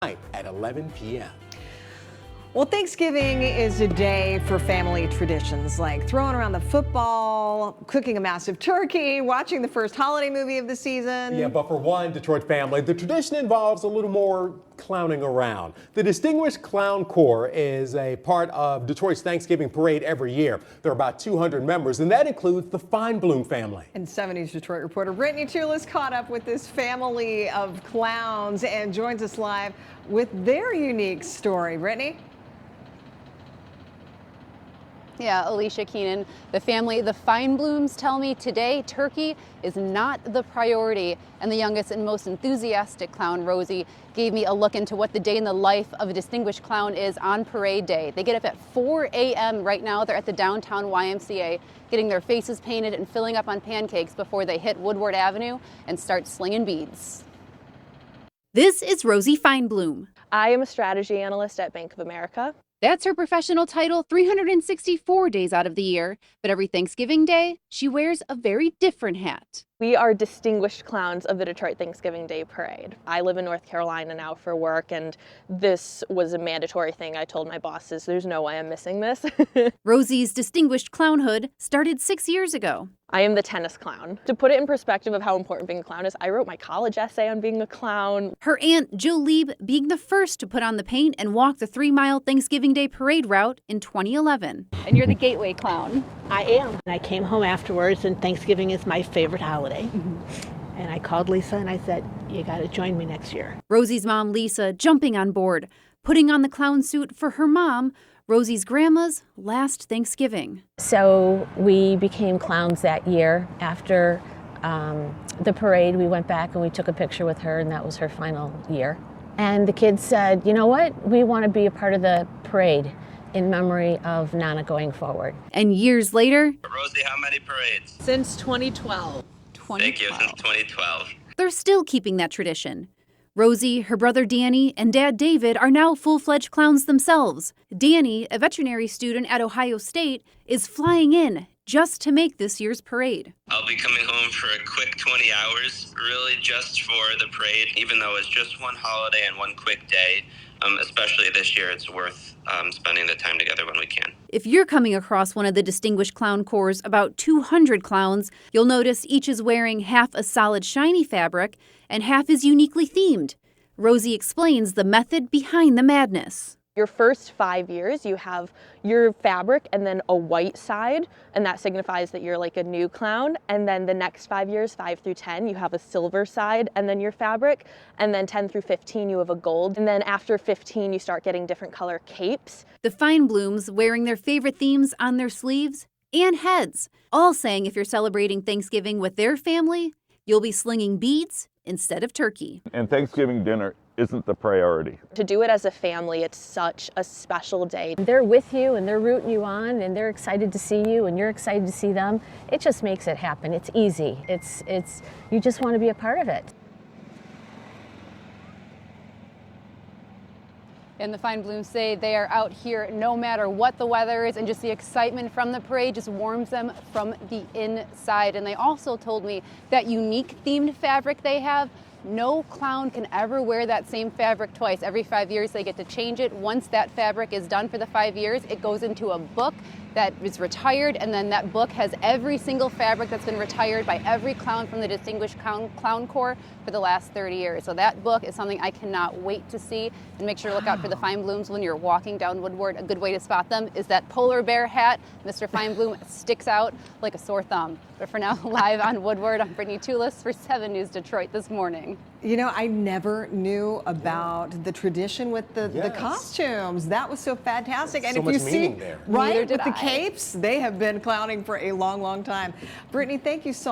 Night at 11 p.m. Well, Thanksgiving is a day for family traditions like throwing around the football, cooking a massive turkey, watching the first holiday movie of the season. Yeah, but for one Detroit family, the tradition involves a little more clowning around. The Distinguished Clown Corp is a part of Detroit's Thanksgiving parade every year. There are about 200 members, and that includes the Feinbloom family. And 70s Detroit reporter Brittany Tulis caught up with this family of clowns and joins us live with their unique story. Brittany? Yeah, Alicia Keenan, the family, the Feinblooms tell me today turkey is not the priority. And the youngest and most enthusiastic clown, Rosie, gave me a look into what the day in the life of a distinguished clown is on parade day. They get up at 4 a.m. right now. They're at the downtown YMCA getting their faces painted and filling up on pancakes before they hit Woodward Avenue and start slinging beads. This is Rosie Feinbloom. I am a strategy analyst at Bank of America. That's her professional title 364 days out of the year, but every Thanksgiving Day, she wears a very different hat. We are distinguished clowns of the Detroit Thanksgiving Day Parade. I live in North Carolina now for work, and this was a mandatory thing. I told my bosses, there's no way I'm missing this. Rosie's distinguished clownhood started 6 years ago. I am the tennis clown. To put it in perspective of how important being a clown is, I wrote my college essay on being a clown. Her aunt, Jill Lieb, being the first to put on the paint and walk the 3-mile Thanksgiving Day parade route in 2011. And you're the gateway clown. I am. I came home afterwards, and Thanksgiving is my favorite holiday. And I called Lisa and I said, you got to join me next year. Rosie's mom, Lisa, jumping on board, putting on the clown suit for her mom, Rosie's grandma's last Thanksgiving. So we became clowns that year. After the parade, we went back and we took a picture with her, and that was her final year. And the kids said, you know what, we want to be a part of the parade in memory of Nana going forward. And years later, Rosie, how many parades? Since 2012. Thank you, since 2012. they're still keeping that tradition. Rosie, her brother Danny, and dad David are now full-fledged clowns themselves. Danny, a veterinary student at Ohio State, is flying in just to make this year's parade. I'll be coming home for a quick 20 hours, really just for the parade, even though it's just one holiday and one quick day. Especially this year, it's worth spending the time together when we can. If you're coming across one of the Distinguished Clown Corps' about 200 clowns, you'll notice each is wearing half a solid shiny fabric and half is uniquely themed. Rosie explains the method behind the madness. Your first 5 years, you have your fabric and then a white side, and that signifies that you're like a new clown. And then the next 5 years, 5 through 10, you have a silver side and then your fabric. And then 10 through 15, you have a gold. And then after 15, you start getting different color capes. The Feinblooms wearing their favorite themes on their sleeves and heads, all saying if you're celebrating Thanksgiving with their family, you'll be slinging beads instead of turkey. And Thanksgiving dinner isn't the priority. To do it as a family, it's such a special day. They're with you and they're rooting you on and they're excited to see you and you're excited to see them. It just makes it happen. It's easy. It's you just want to be a part of it. And the Feinblooms say they are out here no matter what the weather is, and just the excitement from the parade just warms them from the inside. And they also told me that unique themed fabric they have, no clown can ever wear that same fabric twice. Every 5 years they get to change it. Once that fabric is done for the 5 years, it goes into a book that is retired, and then that book has every single fabric that's been retired by every clown from the Distinguished Clown Corp for the last 30 years. So that book is something I cannot wait to see, and make sure to look out for the Feinblooms when you're walking down Woodward. A good way to spot them is that polar bear hat. Mr. Feinbloom sticks out like a sore thumb. But for now, live on Woodward, I'm Brittany Tulis for 7 News Detroit this morning. You know, I never knew about the tradition with the costumes. That was so fantastic. And So if much you see, meaning there. right, Neither with did the I. capes, they have been clowning for a long, long time. Brittany, thank you so much.